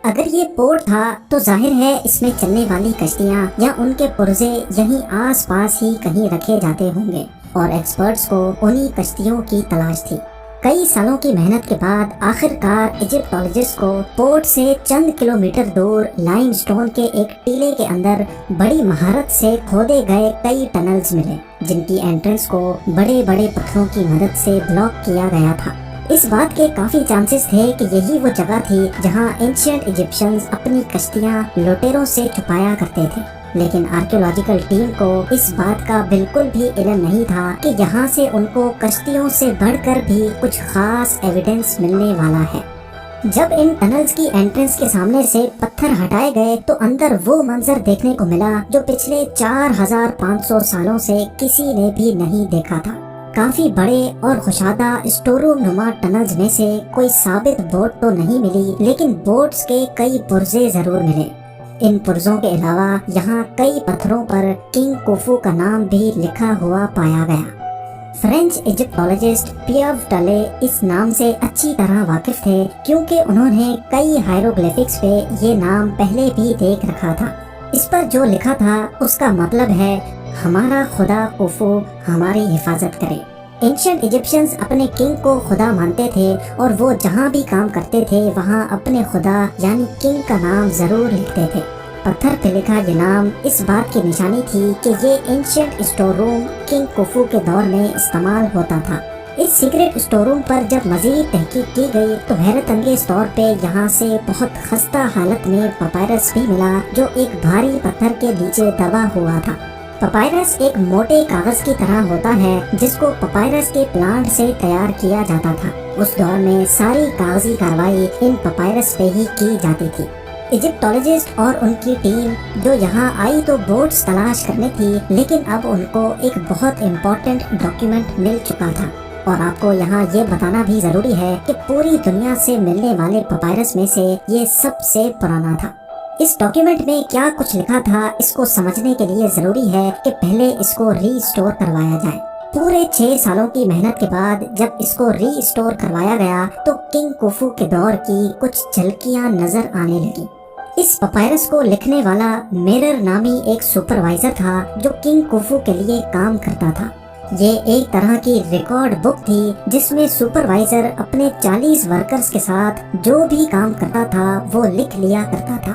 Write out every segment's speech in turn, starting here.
اگر یہ پورٹ تھا تو ظاہر ہے اس میں چلنے والی کشتیاں یا ان کے پرزے یہیں آس پاس ہی کہیں رکھے جاتے ہوں گے، اور ایکسپرٹس کو انہی کشتیوں کی تلاش تھی۔ کئی سالوں کی محنت کے بعد آخر کار ایجپٹولوجسٹ کو پورٹ سے چند کلومیٹر دور لائم سٹون کے ایک ٹیلے کے اندر بڑی مہارت سے کھودے گئے کئی ٹنلز ملے، جن کی انٹرنس کو بڑے بڑے پتھروں کی مدد سے بلاک کیا گیا تھا۔ اس بات کے کافی چانسز تھے کہ یہی وہ جگہ تھی جہاں اینشینٹ ایجپشنز اپنی کشتیاں لوٹیروں سے چھپایا کرتے تھے، لیکن آرکیولوجیکل ٹیم کو اس بات کا بالکل بھی علم نہیں تھا کہ یہاں سے ان کو کشتیوں سے بڑھ کر بھی کچھ خاص ایویڈنس ملنے والا ہے۔ جب ان ٹنلز کی انٹرنس کے سامنے سے پتھر ہٹائے گئے تو اندر وہ منظر دیکھنے کو ملا جو پچھلے 4500 سالوں سے کسی نے بھی نہیں دیکھا تھا۔ کافی بڑے اور خوشادہ اسٹور روم نما ٹنلز میں سے کوئی ثابت بوٹ تو نہیں ملی، لیکن بوٹس کے کئی پرزے ضرور ملے۔ ان پرزوں کے علاوہ یہاں کئی پتھروں پر کنگ کوفو کا نام بھی لکھا ہوا پایا گیا۔ فرینچ ایجپٹولوجسٹ پیئر ٹلے اس نام سے اچھی طرح واقف تھے، کیونکہ انہوں نے کئی ہائیروگلیفکس پہ یہ نام پہلے بھی دیکھ رکھا تھا۔ اس پر جو لکھا تھا اس کا مطلب ہے ہمارا خدا کوفو ہماری حفاظت کرے۔ اینشینٹ ایجپشنز اپنے کنگ کو خدا مانتے تھے، اور وہ جہاں بھی کام کرتے تھے وہاں اپنے خدا یعنی کنگ کا نام ضرور لکھتے تھے۔ پتھر پہ لکھا یہ نام اس بات کی نشانی تھی کہ یہ اینشینٹ اسٹور روم کنگ کوفو کے دور میں استعمال ہوتا تھا۔ اس سیکرٹ اسٹور روم پر جب مزید تحقیق کی گئی تو حیرت انگیز طور پہ یہاں سے بہت خستہ حالت میں پپائرس بھی ملا، جو ایک بھاری پتھر کے نیچے دبا ہوا تھا۔ پپائرس ایک موٹے کاغذ کی طرح ہوتا ہے جس کو پپائرس کے پلانٹ سے تیار کیا جاتا تھا۔ اس دور میں ساری کاغذی کاروائی ان پپائرس پہ ہی کی جاتی تھی۔ ایجپٹولوجسٹ اور ان کی ٹیم جو یہاں آئی تو بوٹس تلاش کرنے تھی، لیکن اب ان کو ایک بہت امپورٹنٹ ڈاکیومنٹ مل چکا تھا، اور آپ کو یہاں یہ بتانا بھی ضروری ہے کہ پوری دنیا سے ملنے والے پپائرس میں سے یہ سب سے پرانا تھا۔ اس ڈاکیومنٹ میں کیا کچھ لکھا تھا اس کو سمجھنے کے لیے ضروری ہے کہ پہلے اس کو ری اسٹور کروایا جائے۔ پورے 6 سالوں کی محنت کے بعد جب اس کو ری اسٹور کروایا گیا تو کنگ کوفو کے دور کی کچھ جھلکیاں نظر آنے لگی۔ اس پپائرس کو لکھنے والا میرر نامی ایک سپروائزر تھا جو کنگ کوفو کے لیے کام کرتا تھا۔ یہ ایک طرح کی ریکارڈ بک تھی جس میں سپروائزر اپنے 40 ورکرز کے ساتھ جو بھی کام کرتا تھا وہ لکھ لیا کرتا تھا۔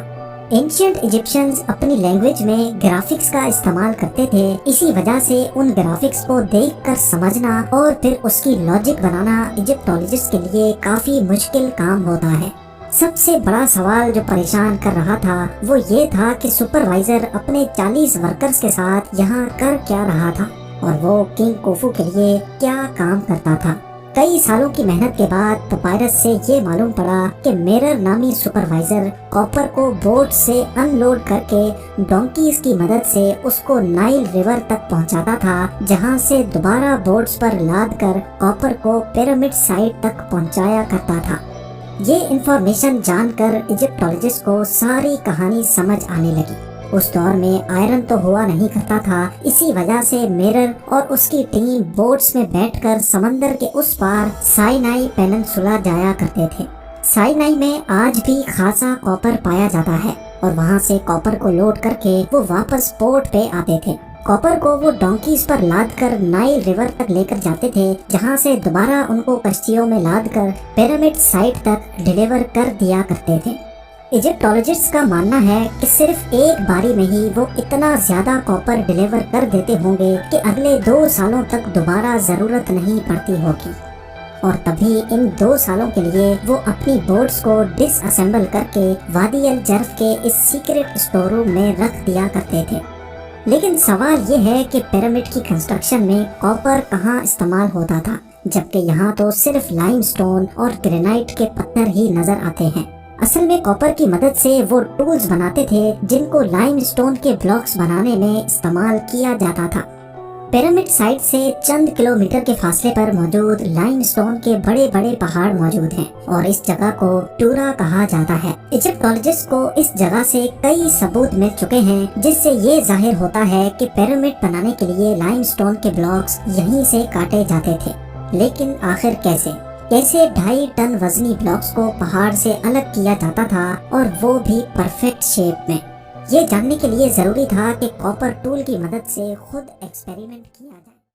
اینشینٹ ایجپشنز اپنی لینگویج میں گرافکس کا استعمال کرتے تھے، اسی وجہ سے ان گرافکس کو دیکھ کر سمجھنا اور پھر اس کی لاجک بنانا ایجپٹولوجسٹ کے لیے کافی مشکل کام ہوتا ہے۔ سب سے بڑا سوال جو پریشان کر رہا تھا وہ یہ تھا کہ سپروائزر اپنے 40 ورکرز کے ساتھ یہاں کر کیا رہا تھا، اور وہ کنگ کوفو کے لیے کیا کام کرتا تھا۔ کئی سالوں کی محنت کے بعد پپائرس سے یہ معلوم پڑا کہ میرر نامی سپروائزر کاپر کو بوٹ سے ان لوڈ کر کے ڈونکیز کی مدد سے اس کو نائل ریور تک پہنچاتا تھا، جہاں سے دوبارہ بوٹس پر لاد کر کاپر کو پیرامڈ سائٹ تک پہنچایا کرتا تھا۔ یہ انفارمیشن جان کر ایجپٹولوجسٹ کو ساری کہانی سمجھ آنے لگی۔ اس دور میں آئرن تو ہوا نہیں کرتا تھا، اسی وجہ سے میرر اور اس کی ٹیم بوٹس میں بیٹھ کر سمندر کے اس پار سائنائی پیننسولا جایا کرتے تھے۔ سائنائی میں آج بھی خاصا کاپر پایا جاتا ہے، اور وہاں سے کاپر کو لوڈ کر کے وہ واپس پورٹ پہ آتے تھے۔ کاپر کو وہ ڈونکیز پر لاد کر نائل ریور تک لے کر جاتے تھے، جہاں سے دوبارہ ان کو کشتیوں میں لاد کر پیرامڈ سائٹ تک ڈیلیور کر دیا کرتے تھے۔ ایجپٹولوجسٹ کا ماننا ہے کہ صرف ایک باری میں ہی وہ اتنا زیادہ کاپر ڈیلیور کر دیتے ہوں گے کہ اگلے 2 سالوں تک دوبارہ ضرورت نہیں پڑتی ہوگی، اور تبھی ان 2 سالوں کے لیے وہ اپنی بوٹس کو ڈس اسمبل کر کے وادی الجرف کے اس سیکرٹ اسٹور روم میں رکھ دیا کرتے تھے۔ لیکن سوال یہ ہے کہ پیرامڈ کی کنسٹرکشن میں کاپر کہاں استعمال ہوتا تھا، جبکہ یہاں تو صرف لائم سٹون اور گرینائٹ کے پتھر ہی نظر آتے ہیں۔ اصل میں کاپر کی مدد سے وہ ٹولز بناتے تھے جن کو لائم سٹون کے بلاکس بنانے میں استعمال کیا جاتا تھا۔ پیرامڈ سائٹ سے چند کلومیٹر کے فاصلے پر موجود لائم سٹون کے بڑے بڑے پہاڑ موجود ہیں، اور اس جگہ کو ٹورا کہا جاتا ہے۔ ایجپٹولوجسٹ کو اس جگہ سے کئی ثبوت مل چکے ہیں جس سے یہ ظاہر ہوتا ہے کہ پیرامڈ بنانے کے لیے لائم سٹون کے بلاکس یہیں سے کاٹے جاتے تھے۔ لیکن آخر کیسے؟ کیسے 2.5 ٹن وزنی بلاکس کو پہاڑ سے الگ کیا جاتا تھا اور وہ بھی پرفیکٹ شیپ میں۔ یہ جاننے کے لیے ضروری تھا کہ کاپر ٹول کی مدد سے خود ایکسپیریمنٹ کیا جائے۔